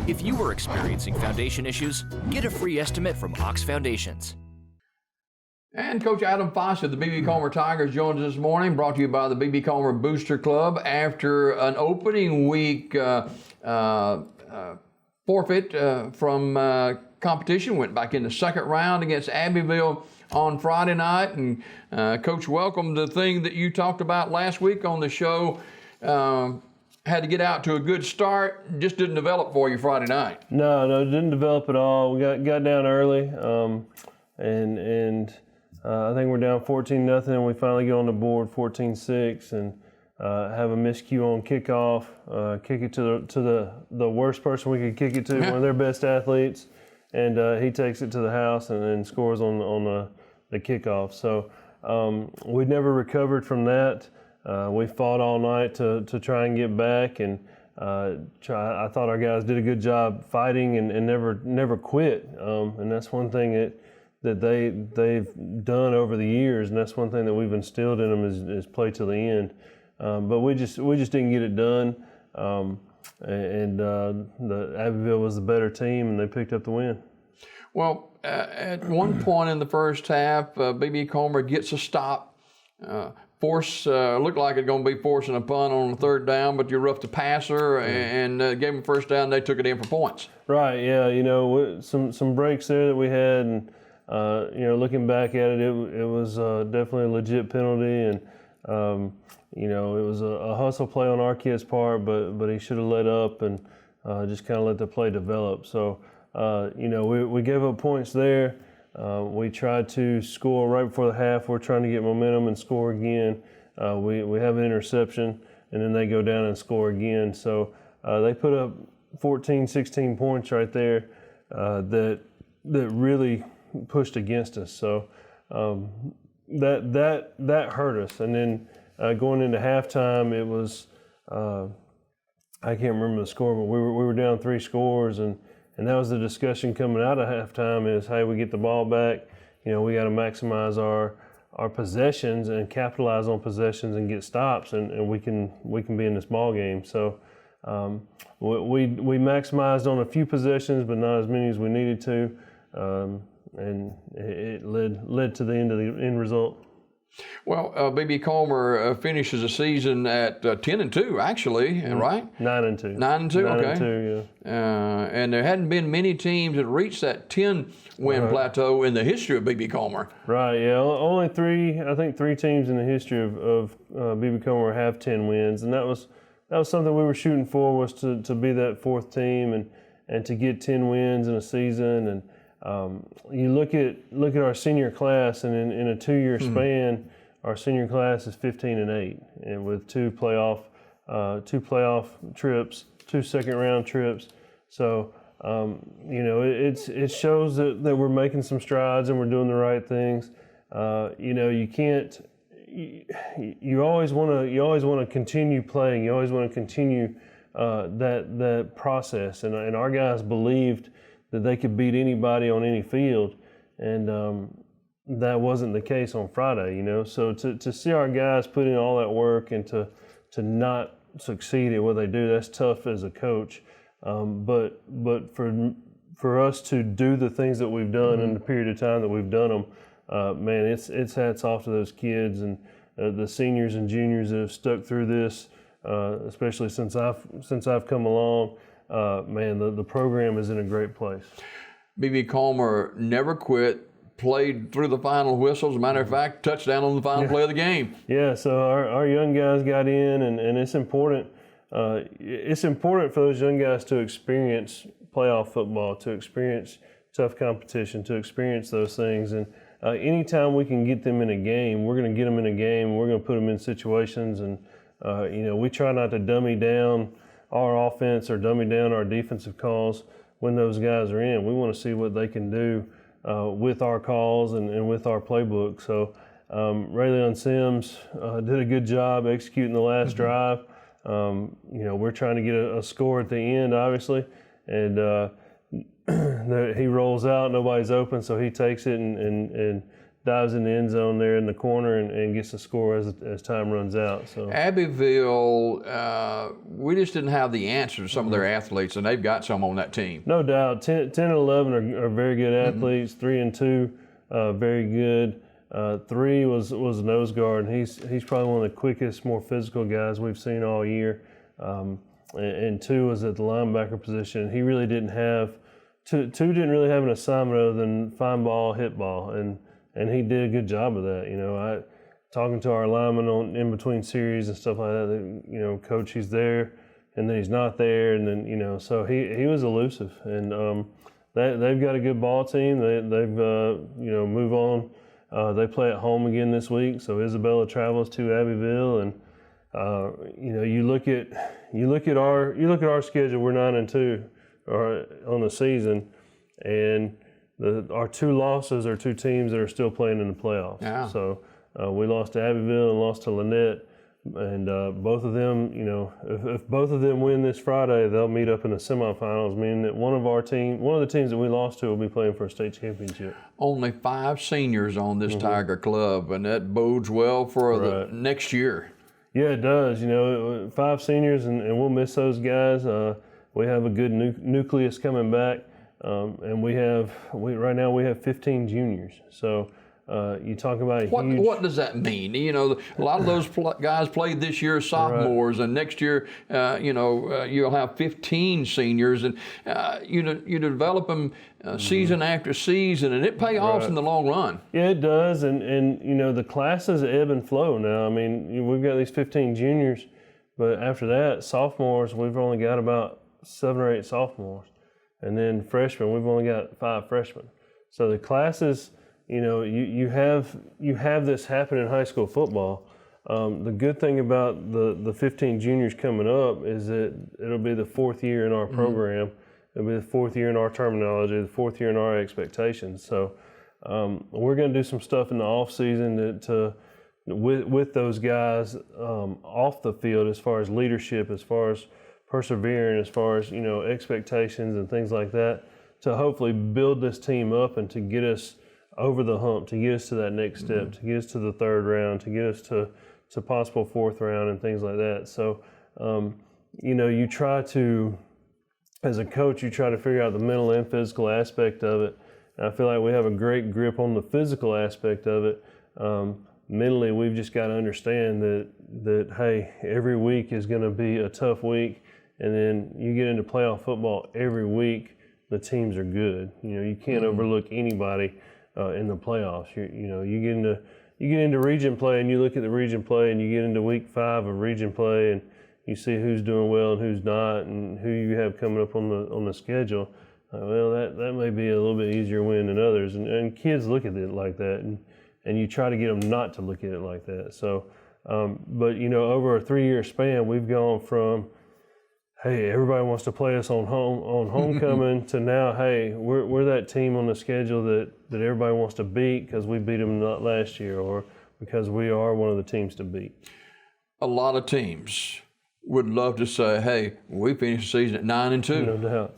If you are experiencing foundation issues, get a free estimate from Ox Foundations. And Coach Adam Fossett, the B.B. Comer Tigers, joins us this morning, brought to you by the B.B. Comer Booster Club. After an opening week forfeit from competition, went back in the second round against Abbeville on Friday night. And Coach, welcome. The thing that you talked about last week on the show, had to get out to a good start, just didn't develop for you Friday night. No, it didn't develop at all. We got down early, and I think we're down 14-0, and we finally get on the board 14-6, and have a miscue on kickoff, kick it to the worst person we could kick it to, one of their best athletes, and he takes it to the house and scores on the kickoff. So we never recovered from that. We fought all night to try and get back, and I thought our guys did a good job fighting and never quit. And that's one thing that they've done over the years, and that's one thing that we've instilled in them is play till the end. But we just didn't get it done. The Abbeville was the better team, and they picked up the win. Well, At one point in the first half, B.B. Comer gets a stop. Looked like it's going to be forcing a punt on the third down, but you roughed the passer and gave them first down. They took it in for points. Right, yeah. Some breaks there that we had, and looking back at it, it was definitely a legit penalty, and it was a hustle play on our kid's part, but he should have let up and just kind of let the play develop. So we gave up points there. We tried to score right before the half. We're trying to get momentum and score again. We have an interception, and then they go down and score again. So they put up 14, 16 points right there that really pushed against us. So that hurt us. And then going into halftime, it was I can't remember the score, but we were down 3 scores, and that was the discussion coming out of halftime is, hey, we get the ball back. We got to maximize our possessions and capitalize on possessions and get stops, and we can be in this ball game. So we maximized on a few possessions, but not as many as we needed to, and it led to the end result. Well, B.B. Comer finishes the season at 10-2, actually, right? 9-2. 9-2, okay. 9-2, yeah. And there hadn't been many teams that reached that 10-win plateau in the history of B.B. Comer. Right, yeah. Only 3 teams in the history of B.B. Comer have 10 wins, and that was something we were shooting for, was to be that 4th team and to get 10 wins in a season. And you look at our senior class, and in a 2-year span, our senior class is 15-8, and with 2 playoff trips, 2 second-round trips. So it shows that we're making some strides and we're doing the right things. You can't. You always want to continue playing. You always want to continue that process, and our guys believed that they could beat anybody on any field, and that wasn't the case on Friday. So to see our guys put in all that work and to not succeed at what they do, that's tough as a coach. But for us to do the things that we've done in the period of time that we've done them, man, it's hats off to those kids and the seniors and juniors that have stuck through this, especially since I've come along. Man, the program is in a great place. B.B. Comer never quit, played through the final whistle. As a matter of fact, touchdown on the final play of the game. Yeah, so our young guys got in, and it's important. It's important for those young guys to experience playoff football, to experience tough competition, to experience those things. And anytime we can get them in a game, we're going to get them in a game. We're going to put them in situations, and we try not to dummy down our offense or dummy down our defensive calls when those guys are in. We want to see what they can do with our calls and with our playbook. So Rayleigh Sims did a good job executing the last drive. We're trying to get a score at the end, obviously, and he rolls out, nobody's open, so he takes it and dives in the end zone there in the corner and gets the score as time runs out. So Abbeville, we just didn't have the answer to some of their athletes, and they've got some on that team. no doubt, 10 and 11 are very good athletes. 3 and 2, very good. 3 was a nose guard, and he's probably one of the quickest, more physical guys we've seen all year. And 2 was at the linebacker position. He really didn't have two didn't really have an assignment other than find ball, hit ball, and he did a good job of that. Talking to our linemen on in between series and stuff like that. Coach, he's there, and then he's not there, and then so he was elusive, and they've got a good ball team. They've move on. They play at home again this week, so Isabella travels to Abbeville, and you look at our schedule. We're 9-2 on the season, and our 2 losses are 2 teams that are still playing in the playoffs. Yeah. So we lost to Abbeville and lost to Lynette, and both of them, if both of them win this Friday, they'll meet up in the semifinals, meaning that one of the teams that we lost to will be playing for a state championship. Only 5 seniors on this Tiger Club, and that bodes well for the next year. Yeah, it does. 5 seniors, and we'll miss those guys. We have a good nucleus coming back, and right now we have 15 juniors. So you talk about a huge. What does that mean? A lot of those guys played this year as sophomores, and next year, you'll have 15 seniors, and you develop them season after season, and it pays off in the long run. Yeah, it does, and the classes ebb and flow now. I mean, we've got these 15 juniors, but after that, sophomores, we've only got about 7 or 8 sophomores, and then freshmen, we've only got 5 freshmen. So the classes. You have this happen in high school football. The good thing about the 15 juniors coming up is that it'll be the 4th year in our program. It'll be the 4th year in our terminology, the 4th year in our expectations. So we're going to do some stuff in the off season with those guys off the field, as far as leadership, as far as persevering, as far as expectations and things like that, to hopefully build this team up and to get us over the hump, to get us to that next step, to get us to the 3rd round, to get us to possible 4th round and things like that. So, you try to, as a coach, you try to figure out the mental and physical aspect of it. And I feel like we have a great grip on the physical aspect of it. Mentally, we've just got to understand that hey, every week is going to be a tough week, and then you get into playoff football every week, the teams are good. You can't overlook anybody in the playoffs. You get into region play, and you look at the region play, and you get into week 5 of region play, and you see who's doing well and who's not, and who you have coming up on the schedule. Well, that may be a little bit easier win than others, and kids look at it like that, and you try to get them not to look at it like that. So, but over a 3-year span, we've gone from, hey, everybody wants to play us on homecoming to now, hey, we're that team on the schedule that everybody wants to beat because we beat them not last year, or because we are one of the teams to beat. A lot of teams would love to say, hey, we finished the season at 9-2. No doubt.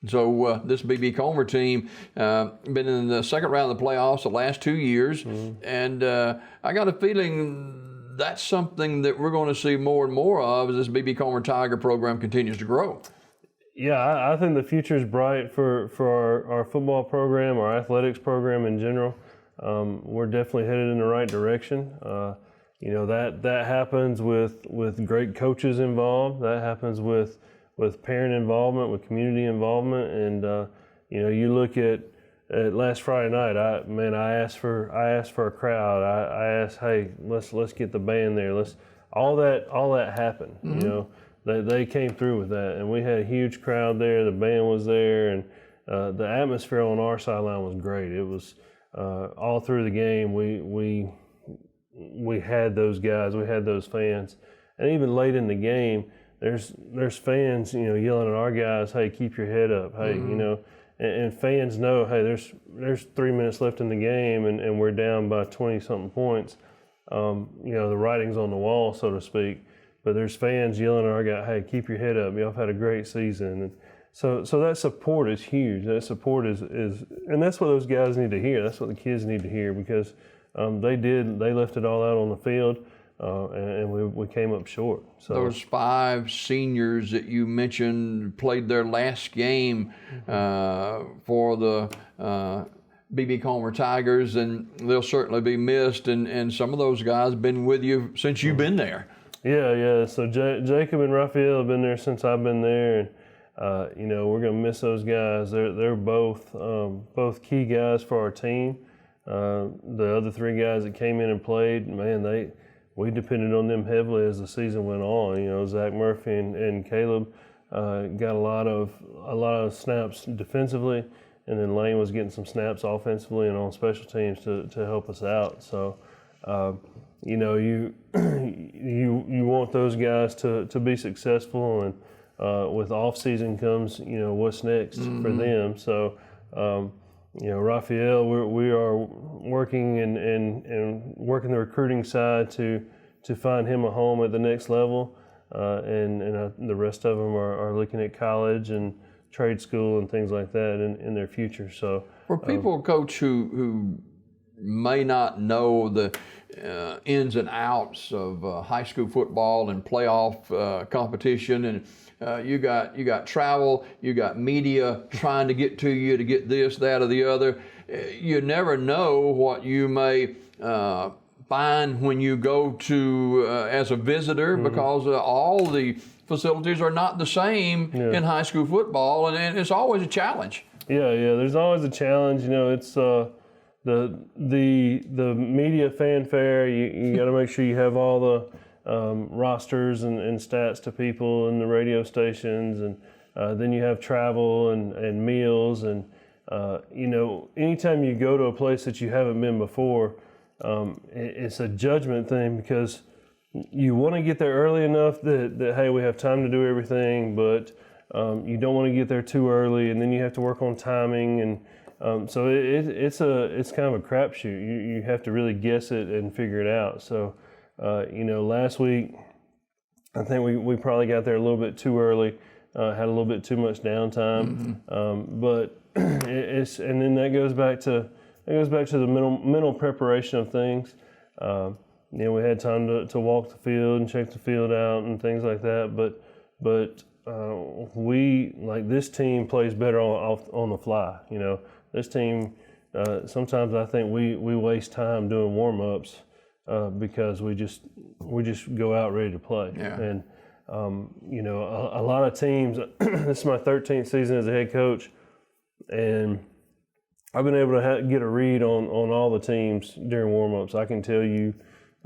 So this BB Comer team been in the 2nd round of the playoffs the last 2 years, and I got a feeling that's something that we're going to see more and more of as this BB Comer Tiger program continues to grow. Yeah, I think the future is bright for our football program, our athletics program in general. We're definitely headed in the right direction. That happens with great coaches involved. That happens with parent involvement, with community involvement, and you look at last Friday night. I asked for a crowd. I asked, hey, let's get the band there. All that happened. They came through with that, and we had a huge crowd there. The band was there, and the atmosphere on our sideline was great. It was all through the game. We had those guys, we had those fans, and even late in the game, there's fans, yelling at our guys, hey, keep your head up, hey, and fans know, hey, there's 3 minutes left in the game, and we're down by 20-something points. The writing's on the wall, so to speak. But there's fans yelling at our guy, hey, keep your head up. Y'all have had a great season. So that support is huge. That support is, and that's what those guys need to hear. That's what the kids need to hear, because they left it all out on the field, and we came up short. So those 5 seniors that you mentioned played their last game for the B.B. Comer Tigers, and they'll certainly be missed. And some of those guys have been with you since you've been there. Yeah. So Jacob and Raphael have been there since I've been there, and we're going to miss those guys. They're both key guys for our team. The other 3 guys that came in and played, man, we depended on them heavily as the season went on. Zach Murphy and Caleb got a lot of snaps defensively, and then Lane was getting some snaps offensively and on special teams to help us out. So, you want those guys to be successful, and with off season comes what's next for them. So. Raphael, we are working and working the recruiting side to find him a home at the next level, and the rest of them are looking at college and trade school and things like that in their future. So for people, Coach, who may not know the ins and outs of high school football and playoff competition, and you got travel, you got media trying to get to you to get this, that, or the other. You never know what you may find when you go to as a visitor, because all the facilities are not the same in high school football, and it's always a challenge. Yeah. There's always a challenge. It's the media fanfare. You got to make sure you have all the rosters and stats to people in the radio stations, and then you have travel and meals, and anytime you go to a place that you haven't been before, it's a judgment thing, because you want to get there early enough that hey, we have time to do everything, but you don't want to get there too early, and then you have to work on timing, and so it's kind of a crapshoot. You have to really guess it and figure it out. So last week I think we probably got there a little bit too early, had a little bit too much downtime, but and then that goes back to the mental preparation of things. We had time to walk the field and check the field out and things like that, but this team plays better on the fly. This team, sometimes I think we waste time doing warm-ups because we just go out ready to play. Yeah. And a lot of teams. This is my 13th season as a head coach, and I've been able to get a read on all the teams during warm-ups. I can tell you,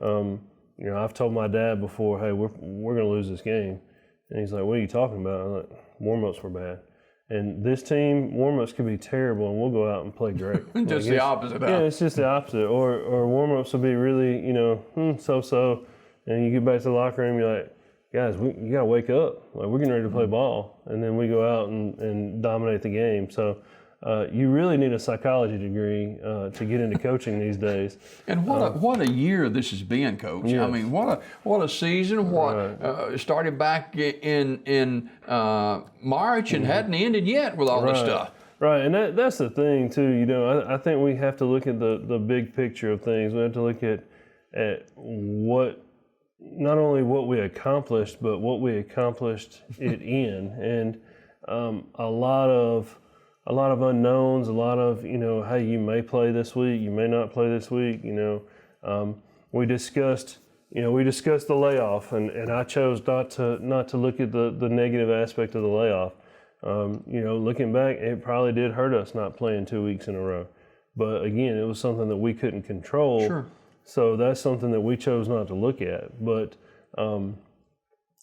I've told my dad before, hey, we're going to lose this game, and he's like, what are you talking about? I'm like, warm-ups were bad. And this team, warm-ups could be terrible, and we'll go out and play great. Just the opposite. Yeah, it's just the opposite. Or warm-ups will be really, so-so, and you get back to the locker room, you're like, guys, you got to wake up. Like, we're getting ready to play ball, and then we go out and dominate the game. So you really need a psychology degree to get into coaching these days. And what a year this has been, Coach. Yes. I mean, what a season. Started back in March and hadn't ended yet with all this stuff. Right, and that's the thing too. I think we have to look at the big picture of things. We have to look at what, not only what we accomplished, but what we accomplished it in, and a lot of unknowns, a lot of hey, you may play this week, you may not play this week. We discussed the layoff, and I chose not to look at the negative aspect of the layoff. Looking back, it probably did hurt us not playing 2 weeks in a row, but again, it was something that we couldn't control. Sure. So that's something that we chose not to look at. But and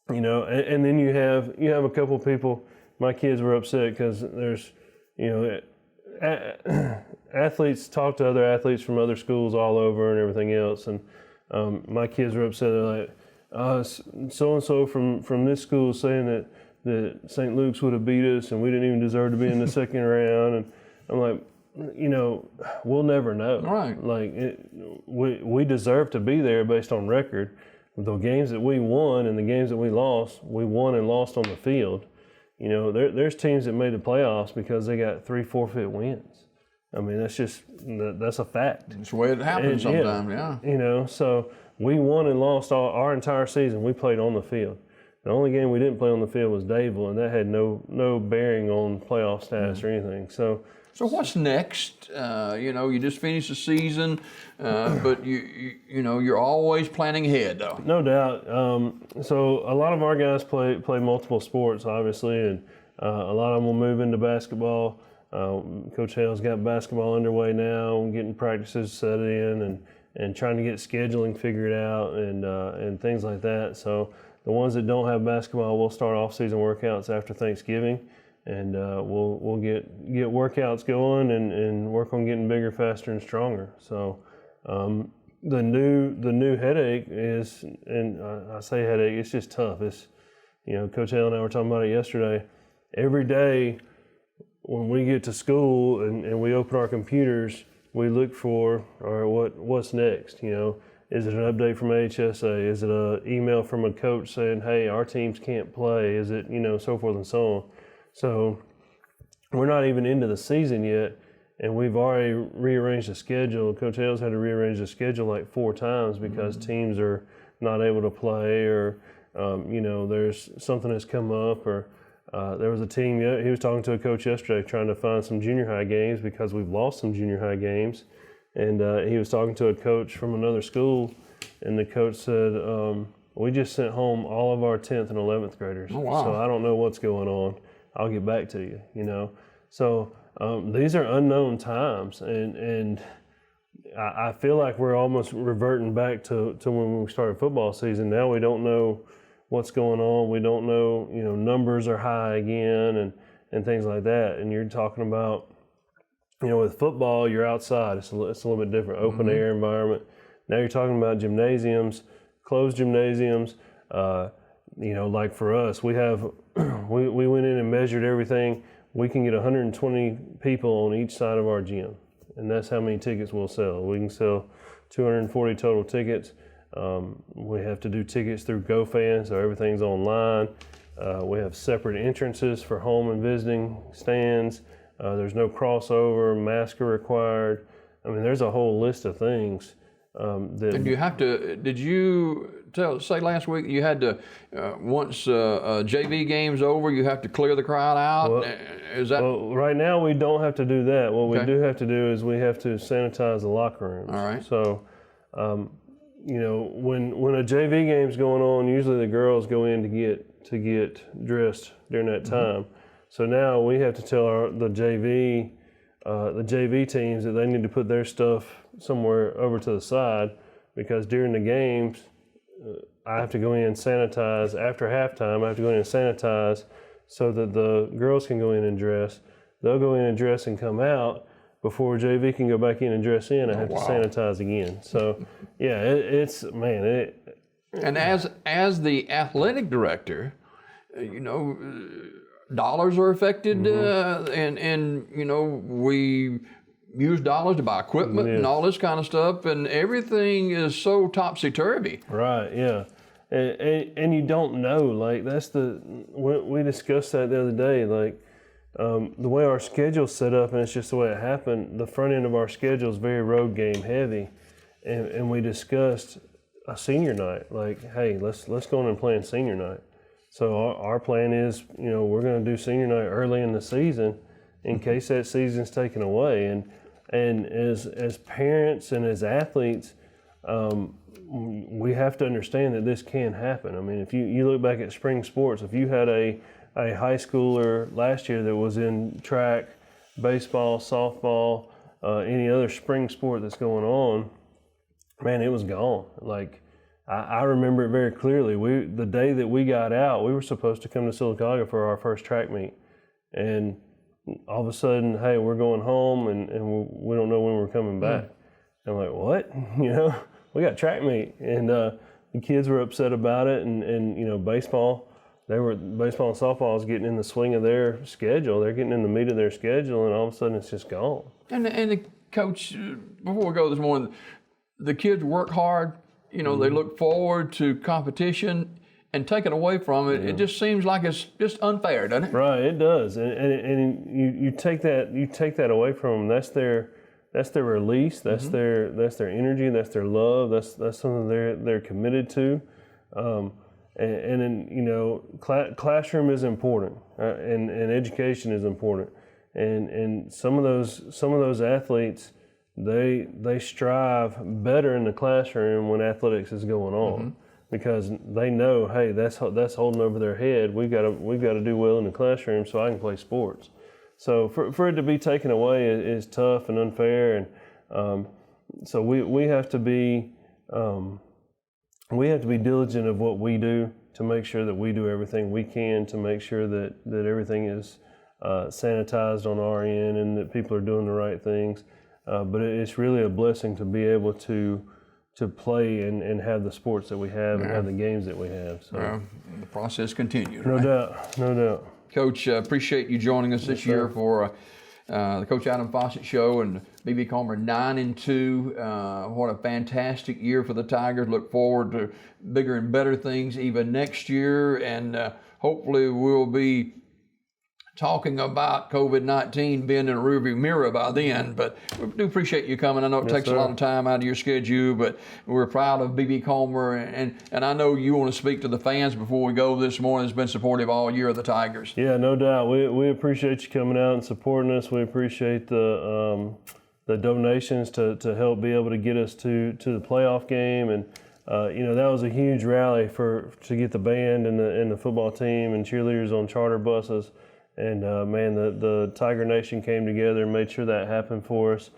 then you have a couple people. My kids were upset because there's athletes talk to other athletes from other schools all over and everything else, and my kids were upset. They're like, so and so from this school is saying that St. Luke's would have beat us and we didn't even deserve to be in the second round. And I'm like, we'll never know. Right. Like we deserve to be there based on record. The games that we won and the games that we lost, we won and lost on the field. You know, there's teams that made the playoffs because they got 3 forfeit wins. I mean, that's a fact. That's the way it happens sometimes, yeah. You know, so we won and lost our entire season. We played on the field. The only game we didn't play on the field was Dadeville, and that had no bearing on playoff status or anything. So what's next? You know, you just finished the season, but you know you're always planning ahead, though. No doubt. So a lot of our guys play multiple sports, obviously, and a lot of them will move into basketball. Coach Hale's got basketball underway now, getting practices set in, and trying to get scheduling figured out and things like that. So the ones that don't have basketball, we'll start off-season workouts after Thanksgiving, and we'll get workouts going and work on getting bigger, faster, and stronger. So the new headache is, and I say headache, it's just tough. It's, you know, Coach Hale and I were talking about it yesterday. Every day when we get to school and we open our computers, we look for, all right, what's next? You know, is it an update from HSA? Is it an email from a coach saying, hey, our teams can't play? Is it, you know, so forth and so on. So we're not even into the season yet, and we've already rearranged the schedule. Coach Hale's had to rearrange the schedule like 4 times because teams are not able to play, or, you know, there's something that's come up, or there was a team, he was talking to a coach yesterday trying to find some junior high games because we've lost some junior high games. And he was talking to a coach from another school, and the coach said, we just sent home all of our 10th and 11th graders. Oh, wow. So I don't know what's going on. I'll get back to you, you know. So these are unknown times, and I feel like we're almost reverting back to when we started football season. Now we don't know what's going on. We don't know, you know, numbers are high again and things like that. And you're talking about, you know, with football, you're outside. It's a little bit different, open air environment. Now you're talking about gymnasiums, closed gymnasiums. You know, like for us, we have we went in and measured everything. We can get 120 people on each side of our gym, and that's how many tickets we'll sell. We can sell 240 total tickets. We have to do tickets through GoFan, so everything's online. We have separate entrances for home and visiting stands. There's no crossover, masks are required. I mean, there's a whole list of things. And you have to, did you say last week you had to, once JV game's over, you have to clear the crowd out? Well, is that? Well, right now we don't have to do that. What we Okay. do have to do is we have to sanitize the locker rooms. All right. So, you know, when a JV game's going on, usually the girls go in to get dressed during that time. So now we have to tell the JV teams that they need to put their stuff somewhere over to the side, because during the games, I have to go in and sanitize. After halftime, I have to go in and sanitize so that the girls can go in and dress. They'll go in and dress and come out. Before JV can go back in and dress in, I have to sanitize again. So, yeah, And as the athletic director, you know, dollars are affected, and you know, we use dollars to buy equipment and all this kind of stuff, and everything is so topsy-turvy. Right, yeah. And you don't know, like, we discussed that the other day, like, the way our schedule's set up, and it's just the way it happened, the front end of our schedule is very road game heavy, and we discussed a senior night, like, hey, let's go on and plan senior night. So our plan is, you know, we're going to do senior night early in the season in case that season's taken away. And as parents and as athletes, we have to understand that this can happen. I mean, if you look back at spring sports, if you had a high schooler last year that was in track, baseball, softball, any other spring sport that's going on, man, it was gone. Like, I remember it very clearly. The day that we got out, we were supposed to come to Sylacauga for our first track meet. And all of a sudden, hey, we're going home and we don't know when we're coming back. And I'm like, what? You know, we got track meet. And the kids were upset about it. And you know, baseball and softball was getting in the swing of their schedule. They're getting in the meat of their schedule, and all of a sudden it's just gone. And the coach, before we go this morning, the kids work hard. You know, they look forward to competition, and taken away from it, it just seems like it's just unfair, doesn't it? Right, it does, and you take that away from them. That's their release. That's their energy. That's their love. That's something they're committed to. And then classroom is important, and education is important. And some of those athletes, they strive better in the classroom when athletics is going on, because they know, hey, that's holding over their head. We've got to do well in the classroom so I can play sports. So for it to be taken away is tough and unfair, and so we have to be diligent of what we do to make sure that we do everything we can to make sure that everything is sanitized on our end and that people are doing the right things. But it's really a blessing to be able to play and have the sports that we have and have the games that we have. So the process continues. No doubt. Coach, appreciate you joining us this year for the Coach Adam Fossett Show and B.B. Comer 9-2. What a fantastic year for the Tigers. Look forward to bigger and better things even next year, and hopefully we'll be talking about COVID-19 being in a rearview mirror by then. But we do appreciate you coming. I know it takes a lot of time out of your schedule, but we're proud of B.B. Comer, and I know you want to speak to the fans before we go this morning. It's been supportive all year of the Tigers. Yeah, no doubt. We appreciate you coming out and supporting us. We appreciate the donations to help be able to get us to the playoff game, and that was a huge rally to get the band and the football team and cheerleaders on charter buses. And the Tiger Nation came together and made sure that happened for us.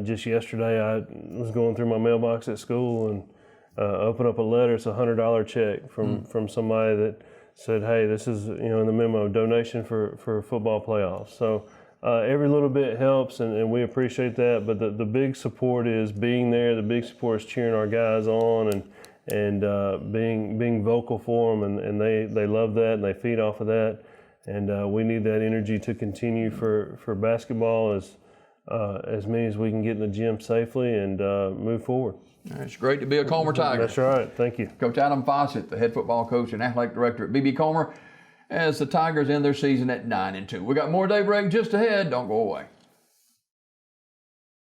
Just yesterday, I was going through my mailbox at school and opened up a letter. It's a $100 check from somebody that said, "Hey, this is in the memo, donation for football playoffs." So every little bit helps, and we appreciate that. But the big support is being there. The big support is cheering our guys on and being vocal for them, and they love that and they feed off of that. And we need that energy to continue for basketball as many as we can get in the gym safely and move forward. It's great to be a Comer Tiger. That's right. Thank you. Coach Adam Fossett, the head football coach and athletic director at B.B. Comer, as the Tigers end their season at 9-2. We got more daybreak just ahead. Don't go away.